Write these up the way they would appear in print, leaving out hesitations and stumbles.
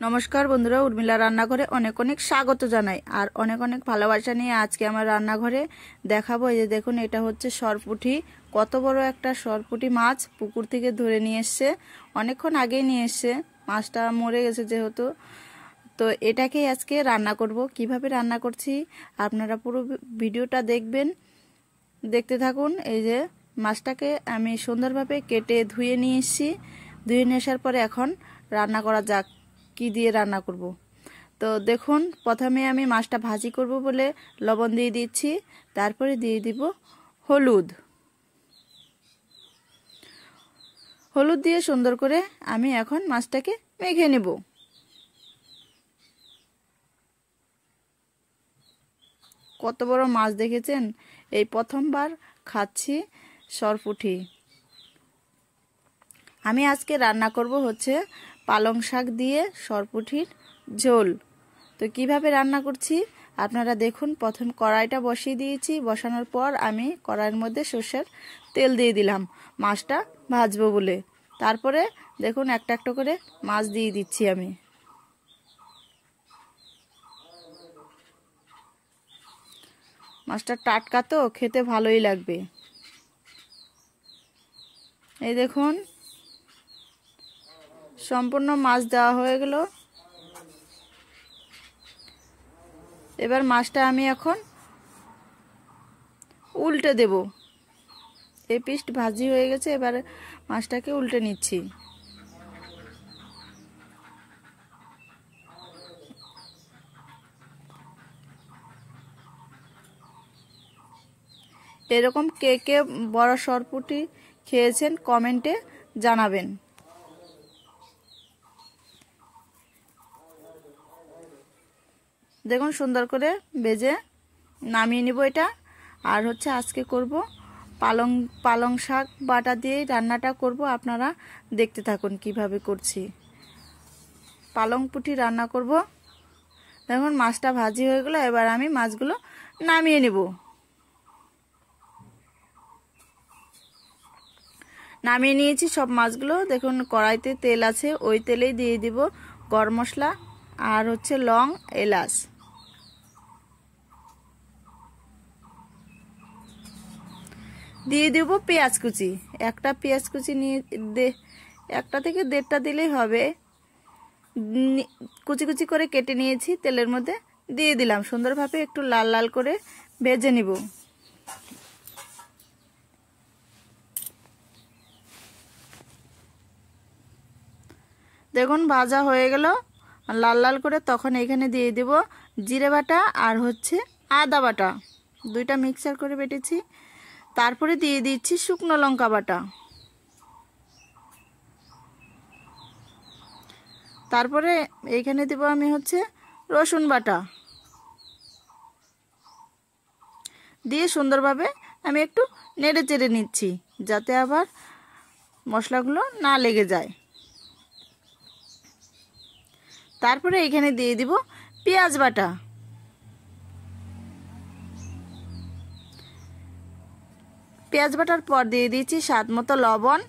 নমস্কার বন্ধুরা, উর্মিলা রান্নাঘরে অনেক অনেক স্বাগত জানাই আর অনেক অনেক ভালোবাসা নিয়ে আজকে আমার রান্নাঘরে দেখাবো। এই যে দেখুন, এটা হচ্ছে সরপুঁটি। কত বড় একটা সরপুঁটি মাছ পুকুর থেকে ধরে নিয়ে এসছে, অনেকক্ষণ আগেই নিয়ে এসছে। মাছটা মরে গেছে যেহেতু, তো এটাকেই আজকে রান্না করব। কিভাবে রান্না করছি আপনারা পুরো ভিডিওটা দেখবেন, দেখতে থাকুন। এই যে মাছটাকে আমি সুন্দরভাবে কেটে ধুয়ে নিয়ে এসেছি। ধুয়ে নিয়ে আসার পরে এখন রান্না করা যাক। কি দিয়ে রান্না করব, তো দেখুন, প্রথমে আমি মাছটা ভাজি করব বলে লবণ দিয়ে দিচ্ছি। তারপরে দিয়ে দিব হলুদ। হলুদ দিয়ে সুন্দর করে আমি এখন মাছটাকে মেখে নেব। কত বড় মাছ দেখেছেন, এই প্রথমবার খাচ্ছি সরপুঁটি। আমি আজকে রান্না করব হচ্ছে পালং শাক দিয়ে সরপুঁটির ঝোল। তো কিভাবে রান্না করছি আপনারা দেখুন। প্রথম কড়াইটা বসিয়ে দিয়েছি, বসানোর পর আমি কড়াইয়ের মধ্যে সরষের তেল দিয়ে দিলাম মাছটা ভাজবো বলে। তারপরে দেখুন, একটা একটা করে মাছ দিয়ে দিচ্ছি আমি। মাছটা টাটকা তো খেতে ভালোই লাগবে। এই দেখুন, সম্পূর্ণ মাছ দেওয়া হয়ে গেল। এবার মাছটা আমি এখন উল্টে দেব। এই পিঠ ভাজি হয়ে গেছে, এবার মাছটাকে উল্টে নিচ্ছি। এরকম কে কে বড় সরপুঁটি খেয়েছেন কমেন্টে জানাবেন। দেখুন, সুন্দর করে ভেজে নামিয়ে নিব এটা। আর হচ্ছে আজকে করব পালং শাক বাটা দিয়ে রান্নাটা করব। আপনারা দেখতে থাকুন কিভাবে করছি। পালং পুঁটি রান্না করব। দেখুন, মাছটা ভাজি হয়ে গেল, এবার আমি মাছগুলো নামিয়ে নেব। নামিয়ে নিয়েছি সব মাছগুলো। দেখুন, কড়াইতে তেল আছে, ওই তেলেই দিয়ে দিব গরম মশলা আর হচ্ছে লং, এলাচ। দিয়ে দেব পেঁয়াজ কুচি। একটা পেঁয়াজ কুচি নিয়ে একটা থেকে দেড়টা দিলেই হবে। কুচি কুচি করে কেটে নিয়েছি, তেলের মধ্যে দিয়ে দিলাম। সুন্দরভাবে একটু লাল লাল করে ভেজে নিব। দেখুন, ভাজা হয়ে গেল লাল লাল করে। তখন এখানে দিয়ে দেব জিরে বাটা আর হচ্ছে আদা বাটা, দুইটা মিক্সার করে বেটেছি। তারপরে দিয়ে দিচ্ছি শুকনো লঙ্কা বাটা। তারপরে এইখানে দেব আমি হচ্ছে রসুন বাটা। দিয়ে সুন্দরভাবে আমি একটু নেড়ে চেড়ে নিচ্ছি, যাতে আবার মশলাগুলো না লেগে যায়। তারপরে এখানে দিয়ে দিব পেঁয়াজ বাটা। পেঁয়াজ বাটার পর দিয়ে দিচ্ছি স্বাদ মতো লবণ।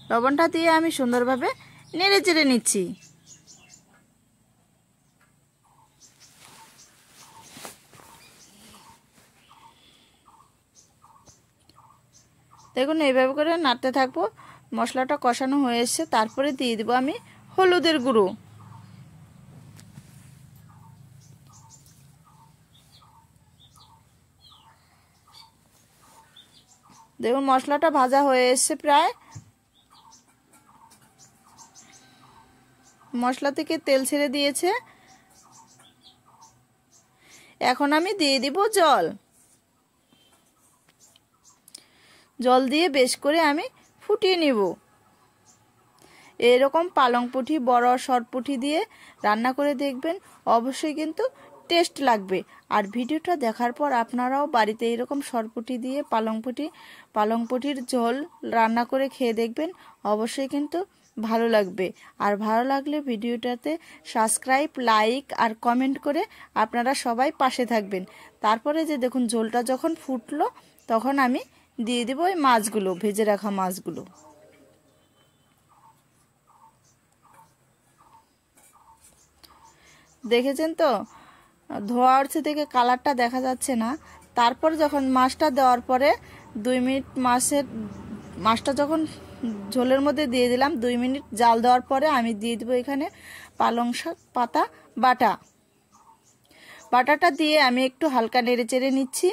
লবণটা দিয়ে আমি সুন্দরভাবে নেড়ে চেড়ে নিচ্ছি। দেখুন, এইভাবে করে নাড়তে থাকবো। মশলাটা কষানো হয়ে এসছে। তারপরে দিয়ে দেবো আমি হলুদের গুঁড়ো। দেখুন, মশলাটা ভাজা হয়ে এসছে প্রায়। মশলা থেকে তেল ছেড়ে দিয়েছে। এখন আমি দিয়ে দিব জল। জল দিয়ে বেশ করে আমি ফুটিয়ে নিব। এরকম পালং পুঁটি, বড় সরপুঁটি দিয়ে রান্না করে দেখবেন, অবশ্যই কিন্তু টেস্ট লাগবে। আর ভিডিওটা দেখার পর আপনারাও বাড়িতে এরকম সরপুঁটি দিয়ে পালং পুঁটির ঝোল রান্না করে খেয়ে দেখবেন, অবশ্যই কিন্তু ভালো লাগবে। আর ভালো লাগলে ভিডিওটাতে সাবস্ক্রাইব, লাইক আর কমেন্ট করে আপনারা সবাই পাশে থাকবেন। তারপরে যে দেখুন, ঝোলটা যখন ফুটলো তখন আমি দিয়ে দেব ওই মাছগুলো, ভেজে রাখা মাছগুলো। দেখেছেন তো, ধোয়া উঠছে থেকে কালারটা দেখা যাচ্ছে না। তারপর যখন মাছটা দেওয়ার পরে 2 মিনিট মাছটা যখন ঝোলের মধ্যে দিয়ে দিলাম, 2 মিনিট জাল দেওয়ার পরে আমি দিয়ে দেবো এখানে পালং শাক পাতা বাটাটা দিয়ে আমি একটু হালকা নেড়ে চেড়ে নিচ্ছি।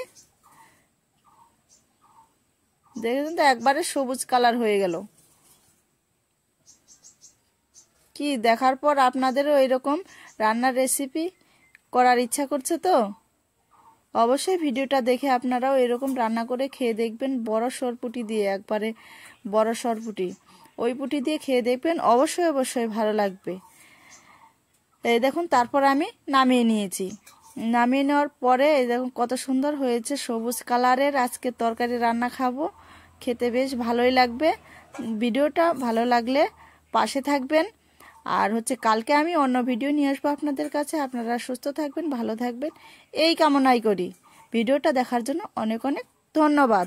দেখেছেন তো, একবারে সবুজ কালার হয়ে গেল। কি দেখার পর আপনাদেরও এরকম রান্নার রেসিপি করার ইচ্ছা করছে তো? অবশ্যই ভিডিওটা দেখে আপনারাও এরকম রান্না করে খেয়ে দেখবেন। বড় সরপুঁটি দিয়ে, একবারে বড় সরপুঁটি, ওই পুঁটি দিয়ে খেয়ে দেখবেন, অবশ্যই ভালো লাগবে। এই দেখুন, তারপর আমি নামিয়ে নিয়েছি। নামিয়ে নেওয়ার পরে এই দেখুন কত সুন্দর হয়েছে, সবুজ কালারের আজকে তরকারি রান্না খাবো, খেতে বেশ ভালোই লাগবে। ভিডিওটা ভালো লাগলে পাশে থাকবেন। আর কালকে আমি অন্য ভিডিও নিয়ে আসবো আপনাদের কাছে। আপনারা সুস্থ থাকবেন, ভালো থাকবেন এই কামনাই করি। ভিডিওটা দেখার জন্য অনেক অনেক ধন্যবাদ।